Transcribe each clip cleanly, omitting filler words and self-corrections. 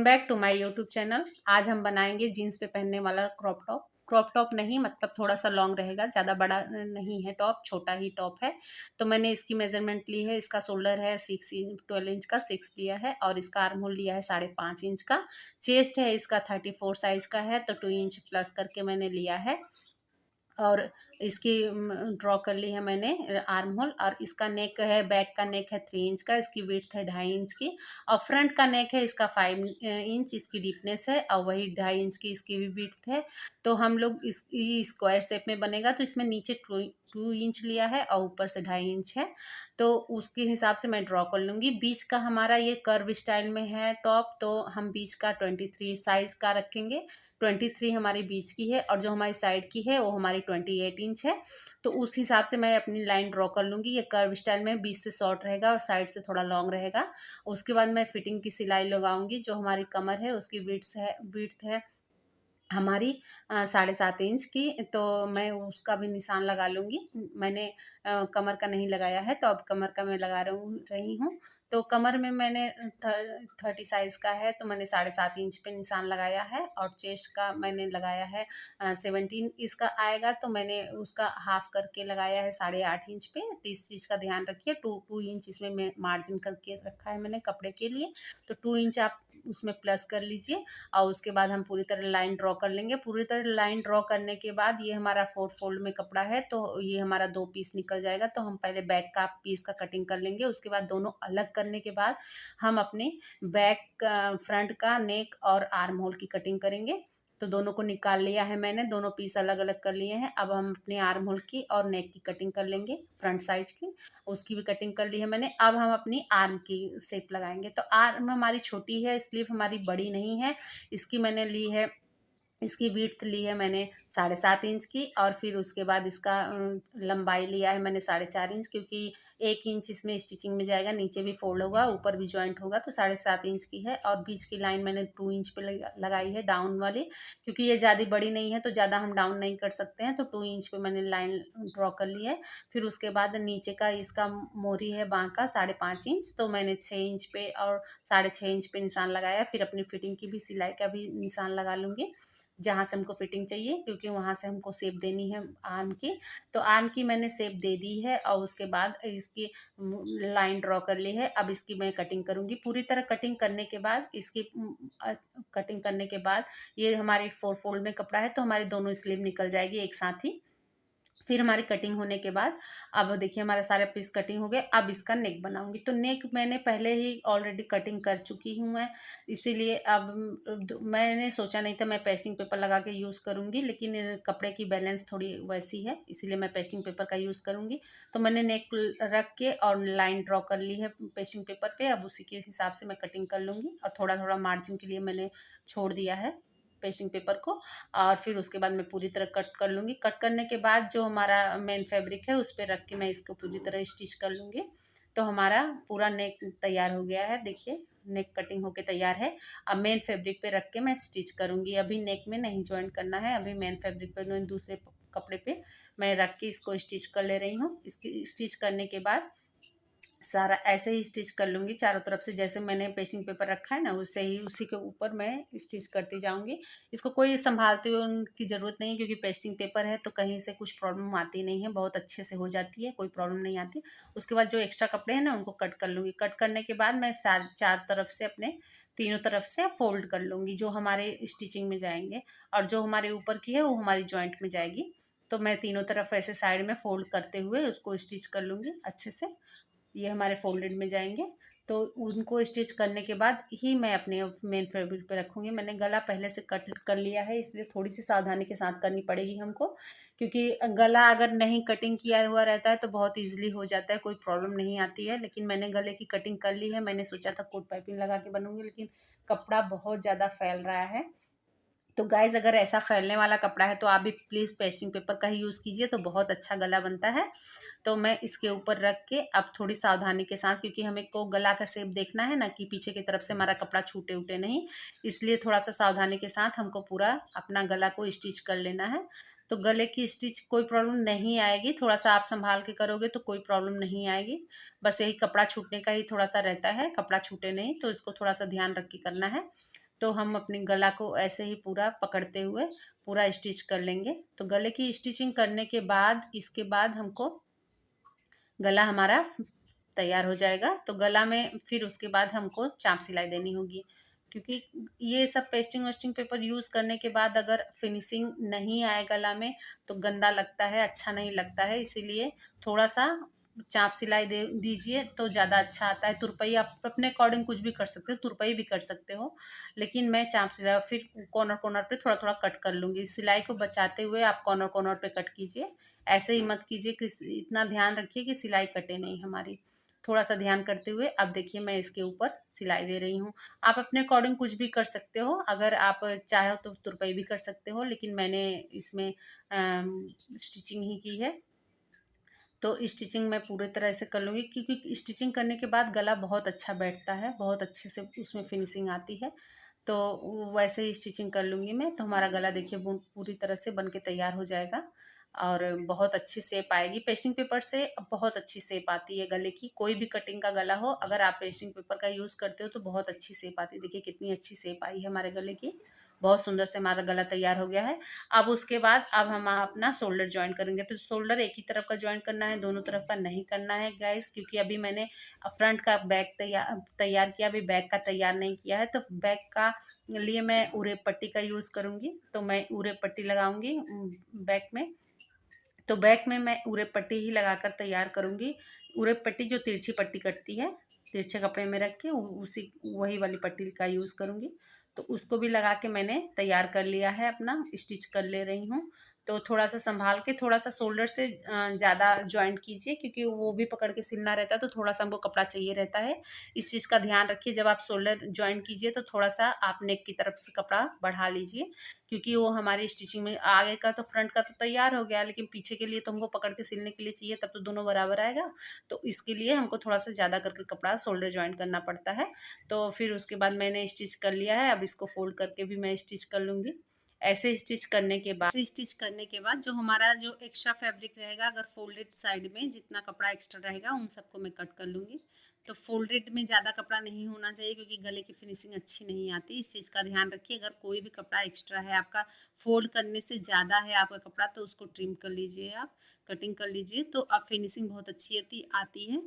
Welcome back to my YouTube channel. आज हम बनाएंगे जीन्स पे पहनने वाला क्रॉप टॉप। क्रॉप टॉप नहीं, मतलब थोड़ा सा लॉन्ग रहेगा, ज़्यादा बड़ा नहीं है टॉप, छोटा ही टॉप है। तो मैंने इसकी मेजरमेंट ली है। इसका शोल्डर है 12 इंच का, 6 लिया है, और इसका आर्म होल लिया है 5.5 इंच का। चेस्ट है इसका 34 साइज का है, तो 2 इंच प्लस करके मैंने लिया है। और इसकी ड्रॉ कर ली है मैंने आर्म होल। और इसका नेक है, बैक का नेक है 3 इंच का, इसकी विड्थ है 2.5 इंच की। और फ्रंट का नेक है इसका 5 इंच, इसकी डीपनेस है, और वही 2.5 इंच की इसकी भी विड्थ है। तो हम लोग इस स्क्वायर शेप में बनेगा, तो इसमें नीचे 2 इंच लिया है और ऊपर से 2.5 इंच है। तो उसके हिसाब से मैं ड्रॉ कर लूँगी। बीच का हमारा ये कर्व स्टाइल में है टॉप, तो हम बीच का 23 साइज का रखेंगे। 23 हमारी बीच की है, और जो हमारी साइड की है वो हमारी 28 इंच है। तो उस हिसाब से मैं अपनी लाइन ड्रॉ कर लूँगी। ये कर्व स्टाइल में बीच से शॉर्ट रहेगा और साइड से थोड़ा लॉन्ग रहेगा। उसके बाद मैं फिटिंग की सिलाई लगाऊंगी। जो हमारी कमर है उसकी विड्थ है हमारी 7.5 इंच की, तो मैं उसका भी निशान लगा लूँगी। मैंने कमर का नहीं लगाया है, तो अब कमर का मैं लगा रही हूँ। तो कमर में मैंने 30 साइज़ का है, तो मैंने 7.5 इंच पे निशान लगाया है। और चेस्ट का मैंने लगाया है 17 इसका आएगा, तो मैंने उसका हाफ करके लगाया है 8.5 इंच पे। तो इस चीज़ का ध्यान रखिए। 2 इंच इसमें मैं मार्जिन करके रखा है मैंने कपड़े के लिए, तो 2 इंच आप उसमें प्लस कर लीजिए। और उसके बाद हम पूरी तरह लाइन ड्रॉ कर लेंगे। पूरी तरह लाइन ड्रॉ करने के बाद ये हमारा 4 फोल्ड में कपड़ा है, तो ये हमारा 2 पीस निकल जाएगा। तो हम पहले बैक का पीस का कटिंग कर लेंगे। उसके बाद दोनों अलग करने के बाद हम अपने बैक फ्रंट का नेक और आर्म होल की कटिंग करेंगे। तो दोनों को निकाल लिया है मैंने, दोनों पीस अलग अलग कर लिए हैं। अब हम अपने आर्म होल की और नेक की कटिंग कर लेंगे, फ्रंट साइड की। उसकी भी कटिंग कर ली है मैंने। अब हम अपनी आर्म की शेप लगाएंगे। तो आर्म हमारी छोटी है, स्लीव हमारी बड़ी नहीं है। इसकी मैंने ली है, इसकी विड्थ ली है मैंने 7.5 इंच की। और फिर उसके बाद इसका लंबाई लिया है मैंने 4.5 इंच, क्योंकि 1 इंच इसमें स्टिचिंग में जाएगा, नीचे भी फोल्ड होगा, ऊपर भी जॉइंट होगा। तो 7.5 इंच की है। और बीच की लाइन मैंने 2 इंच पे लगाई है, डाउन वाली, क्योंकि ये ज़्यादा बड़ी नहीं है, तो ज़्यादा हम डाउन नहीं कर सकते हैं। तो 2 इंच पे मैंने लाइन ड्रॉ कर ली है। फिर उसके बाद नीचे का इसका मोरी है बाँह का 5.5 इंच, तो मैंने 6 इंच पे और 6.5 इंच पे निशान लगाया। फिर अपनी फिटिंग की भी सिलाई का भी निशान लगा लूँगी, जहाँ से हमको फिटिंग चाहिए, क्योंकि वहाँ से हमको शेप देनी है आर्म की। तो आर्म की मैंने शेप दे दी है, और उसके बाद इसकी लाइन ड्रॉ कर ली है। अब इसकी मैं कटिंग करूँगी। पूरी तरह कटिंग करने के बाद इसकी कटिंग करने के बाद ये हमारी 4 फोल्ड में कपड़ा है, तो हमारी दोनों स्लीव निकल जाएगी एक साथ ही। फिर हमारी कटिंग होने के बाद अब देखिए हमारे सारे पीस कटिंग हो गए। अब इसका नेक बनाऊंगी। तो नेक मैंने पहले ही ऑलरेडी कटिंग कर चुकी हूँ मैं, इसीलिए अब मैंने सोचा नहीं था मैं पेस्टिंग पेपर लगा के यूज़ करूँगी, लेकिन कपड़े की बैलेंस थोड़ी वैसी है, इसीलिए मैं पेस्टिंग पेपर का यूज़ करूँगी। तो मैंने नेक रख के और लाइन ड्रॉ कर ली है पेस्टिंग पेपर पे। अब उसी के हिसाब से मैं कटिंग कर लूँगी, और थोड़ा थोड़ा मार्जिन के लिए मैंने छोड़ दिया है पेस्टिंग पेपर को। और फिर उसके बाद मैं पूरी तरह कट कर लूँगी। कट करने के बाद जो हमारा मेन फैब्रिक है उस पर रख के मैं इसको पूरी तरह स्टिच कर लूँगी। तो हमारा पूरा नेक तैयार हो गया है, देखिए नेक कटिंग होके तैयार है। अब मेन फैब्रिक पे रख के मैं स्टिच करूँगी। अभी नेक में नहीं ज्वाइन करना है, अभी मेन फैब्रिक पे दूसरे कपड़े पे मैं रख के इसको स्टिच कर ले रही हूँ। इसकी स्टिच करने के बाद सारा ऐसे ही स्टिच कर लूँगी चारों तरफ से, जैसे मैंने पेस्टिंग पेपर रखा है ना, उससे ही उसी के ऊपर मैं स्टिच करती जाऊँगी। इसको कोई संभालते हुए की ज़रूरत नहीं है, क्योंकि पेस्टिंग पेपर है तो कहीं से कुछ प्रॉब्लम आती नहीं है, बहुत अच्छे से हो जाती है, कोई प्रॉब्लम नहीं आती। उसके बाद जो एक्स्ट्रा कपड़े हैं ना उनको कट कर लूँगी। कट करने के बाद मैं चार तरफ से अपने तीनों तरफ से फोल्ड कर लूँगी, जो हमारे स्टिचिंग में जाएंगे। और जो हमारे ऊपर की है वो हमारी जॉइंट में जाएगी। तो मैं तीनों तरफ ऐसे साइड में फोल्ड करते हुए उसको स्टिच कर लूँगी अच्छे से। ये हमारे फोल्डेड में जाएंगे। तो उनको स्टिच करने के बाद ही मैं अपने मेन फैब्रिक पे रखूँगी। मैंने गला पहले से कट कर लिया है, इसलिए थोड़ी सी सावधानी के साथ करनी पड़ेगी हमको, क्योंकि गला अगर नहीं कटिंग किया हुआ रहता है तो बहुत ईजिली हो जाता है, कोई प्रॉब्लम नहीं आती है। लेकिन मैंने गले की कटिंग कर ली है। मैंने सोचा था कोट पाइपिंग लगा के बनूंगी, लेकिन कपड़ा बहुत ज़्यादा फैल रहा है। तो गाइज़ अगर ऐसा फैलने वाला कपड़ा है तो आप भी प्लीज़ पेस्टिंग पेपर का ही यूज़ कीजिए, तो बहुत अच्छा गला बनता है। तो मैं इसके ऊपर रख के अब थोड़ी सावधानी के साथ, क्योंकि हमें को गला का शेप देखना है ना, कि पीछे की तरफ से हमारा कपड़ा छूटे उटे नहीं, इसलिए थोड़ा सा सावधानी के साथ हमको पूरा अपना गला को स्टिच कर लेना है। तो गले की स्टिच कोई प्रॉब्लम नहीं आएगी, थोड़ा सा आप संभाल के करोगे तो कोई प्रॉब्लम नहीं आएगी। बस यही कपड़ा छूटने का ही थोड़ा सा रहता है, कपड़ा छूटे नहीं, तो इसको थोड़ा सा ध्यान रख के करना है। तो हम अपनी गला को ऐसे ही पूरा पकड़ते हुए पूरा स्टिच कर लेंगे। तो गले की स्टिचिंग करने के बाद इसके बाद हमको गला हमारा तैयार हो जाएगा। तो गला में फिर उसके बाद हमको चाप सिलाई देनी होगी, क्योंकि ये सब पेस्टिंग वेस्टिंग पेपर यूज़ करने के बाद अगर फिनिशिंग नहीं आए गला में तो गंदा लगता है, अच्छा नहीं लगता है। इसीलिए थोड़ा सा चाप सिलाई दे दीजिए तो ज़्यादा अच्छा आता है। तुरपाई आप अपने अकॉर्डिंग कुछ भी कर सकते हो, तुरपाई भी कर सकते हो, लेकिन मैं चाप सिलाई फिर कॉर्नर कॉर्नर पे थोड़ा थोड़ा कट कर लूँगी। सिलाई को बचाते हुए आप कॉर्नर कॉर्नर पे कट कीजिए, ऐसे ही मत कीजिए कि इतना ध्यान रखिए कि सिलाई कटे नहीं हमारी। थोड़ा सा ध्यान करते हुए अब देखिए मैं इसके ऊपर सिलाई दे रही हूँ। आप अपने अकॉर्डिंग कुछ भी कर सकते हो, अगर आप चाहो तो तुरपाई भी कर सकते हो, लेकिन मैंने इसमें स्टिचिंग ही की है। तो स्टिचिंग मैं पूरी तरह से कर लूँगी, क्योंकि स्टिचिंग करने के बाद गला बहुत अच्छा बैठता है, बहुत अच्छे से उसमें फिनिशिंग आती है। तो वैसे ही स्टिचिंग कर लूँगी मैं। तो हमारा गला देखिए पूरी तरह से बन के तैयार हो जाएगा और बहुत अच्छी शेप आएगी। पेस्टिंग पेपर से बहुत अच्छी शेप आती है गले की। कोई भी कटिंग का गला हो, अगर आप पेस्टिंग पेपर का यूज़ करते हो तो बहुत अच्छी शेप आती है। देखिए कितनी अच्छी शेप आई है हमारे गले की, बहुत सुंदर से हमारा गला तैयार हो गया है। अब उसके बाद अब हम अपना शोल्डर जॉइन करेंगे। तो शोल्डर एक ही तरफ का जॉइन करना है, दोनों तरफ का नहीं करना है गाइस, क्योंकि अभी मैंने फ्रंट का बैक तैयार किया, अभी बैक का तैयार नहीं किया है। तो बैक का लिए मैं उरे पट्टी का यूज़ करूँगी। तो मैं उरे पट्टी लगाऊंगी बैक में। तो बैक में मैं उरे पट्टी ही लगाकर तैयार करूँगी। उरे पट्टी जो तिरछी पट्टी कटती है, तिरछे कपड़े में रख के उसी वही वाली पट्टी का यूज़ करूँगी। तो उसको भी लगा के मैंने तैयार कर लिया है, अपना स्टिच कर ले रही हूँ। तो थोड़ा सा संभाल के, थोड़ा सा शोल्डर से ज़्यादा जॉइंट कीजिए, क्योंकि वो भी पकड़ के सिलना रहता है, तो थोड़ा सा हमको कपड़ा चाहिए रहता है। इस चीज़ का ध्यान रखिए, जब आप शोल्डर जॉइंट कीजिए तो थोड़ा सा आप नेक की तरफ से कपड़ा बढ़ा लीजिए, क्योंकि वो हमारी स्टिचिंग में आगे का तो फ्रंट का तो तैयार हो गया, लेकिन पीछे के लिए तो हमको पकड़ के सिलने के लिए चाहिए, तब तो दोनों बराबर आएगा। तो इसके लिए हमको थोड़ा सा ज़्यादा करके कपड़ा शोल्डर जॉइंट करना पड़ता है। तो फिर उसके बाद मैंने स्टिच कर लिया है, अब इसको फोल्ड करके भी मैं स्टिच कर लूँगी। ऐसे स्टिच करने के बाद जो हमारा जो एक्स्ट्रा फैब्रिक रहेगा, अगर फोल्डेड साइड में जितना कपड़ा एक्स्ट्रा रहेगा उन सबको मैं कट कर लूँगी। तो फोल्डेड में ज़्यादा कपड़ा नहीं होना चाहिए, क्योंकि गले की फिनिशिंग अच्छी नहीं आती। इस चीज़ का ध्यान रखिए। अगर कोई भी कपड़ा एक्स्ट्रा है आपका, फोल्ड करने से ज़्यादा है आपका कपड़ा, तो उसको ट्रिम कर लीजिए, आप कटिंग कर लीजिए, तो अब फिनिशिंग बहुत अच्छी आती है।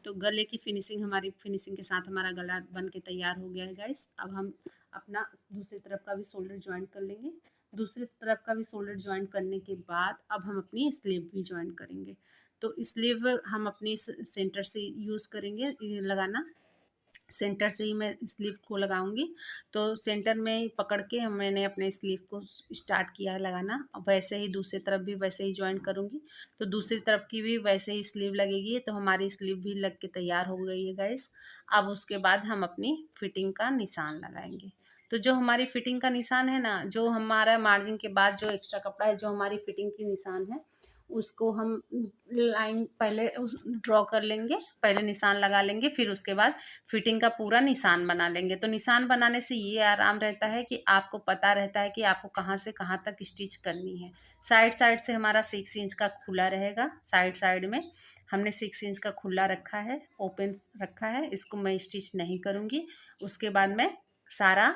तो गले की फिनिशिंग, हमारी फिनिशिंग के साथ हमारा गला बन के तैयार हो गया है गाइस। अब हम अपना दूसरी तरफ का भी शोल्डर ज्वाइन कर लेंगे। दूसरी तरफ का भी शोल्डर ज्वाइन करने के बाद अब हम अपनी स्लीव भी ज्वाइन करेंगे। तो स्लीव हम अपनी सेंटर से यूज़ करेंगे लगाना। सेंटर से ही मैं स्लीव को लगाऊंगी। तो सेंटर में ही पकड़ के मैंने अपने स्लीव को स्टार्ट किया है लगाना। और वैसे ही दूसरी तरफ भी वैसे ही ज्वाइन करूंगी। तो दूसरी तरफ की भी वैसे ही स्लीव लगेगी। तो हमारी स्लीव भी लग के तैयार हो गई है गाइस। अब उसके बाद हम अपनी फिटिंग का निशान लगाएंगे। तो जो हमारी फिटिंग का निशान है ना, जो हमारा मार्जिन के बाद जो एक्स्ट्रा कपड़ा है, जो हमारी फिटिंग की निशान है, उसको हम लाइन पहले ड्रॉ कर लेंगे, पहले निशान लगा लेंगे, फिर उसके बाद फिटिंग का पूरा निशान बना लेंगे। तो निशान बनाने से ये आराम रहता है कि आपको पता रहता है कि आपको कहाँ से कहाँ तक स्टिच करनी है। साइड साइड से हमारा 6 इंच का खुला रहेगा। साइड साइड में हमने 6 इंच का खुला रखा है, ओपन रखा है। इसको मैं स्टिच नहीं करूँगी। उसके बाद मैं सारा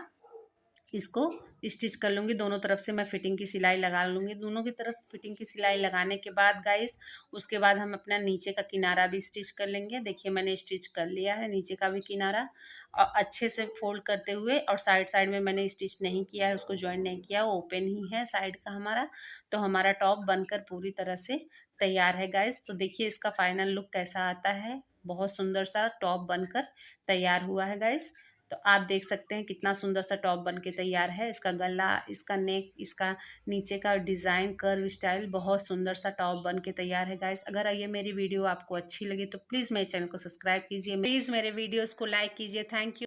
इसको स्टिच कर लूँगी। दोनों तरफ से मैं फिटिंग की सिलाई लगा लूँगी। दोनों की तरफ फिटिंग की सिलाई लगाने के बाद गाइस, उसके बाद हम अपना नीचे का किनारा भी स्टिच कर लेंगे। देखिए मैंने स्टिच कर लिया है नीचे का भी किनारा, और अच्छे से फोल्ड करते हुए। और साइड साइड में मैंने स्टिच नहीं किया है, उसको ज्वाइन नहीं किया, वो ओपन ही है साइड का हमारा। तो हमारा टॉप बनकर पूरी तरह से तैयार है गाइस। तो देखिए इसका फाइनल लुक कैसा आता है। बहुत सुंदर सा टॉप बनकर तैयार हुआ है गाइस। तो आप देख सकते हैं कितना सुंदर सा टॉप बन के तैयार है। इसका गला, इसका नेक, इसका नीचे का डिज़ाइन, कर्व स्टाइल, बहुत सुंदर सा टॉप बन के तैयार है गाइस। अगर ये मेरी वीडियो आपको अच्छी लगी तो प्लीज़ मेरे चैनल को सब्सक्राइब कीजिए, प्लीज़ मेरे वीडियोस को लाइक कीजिए। Thank you.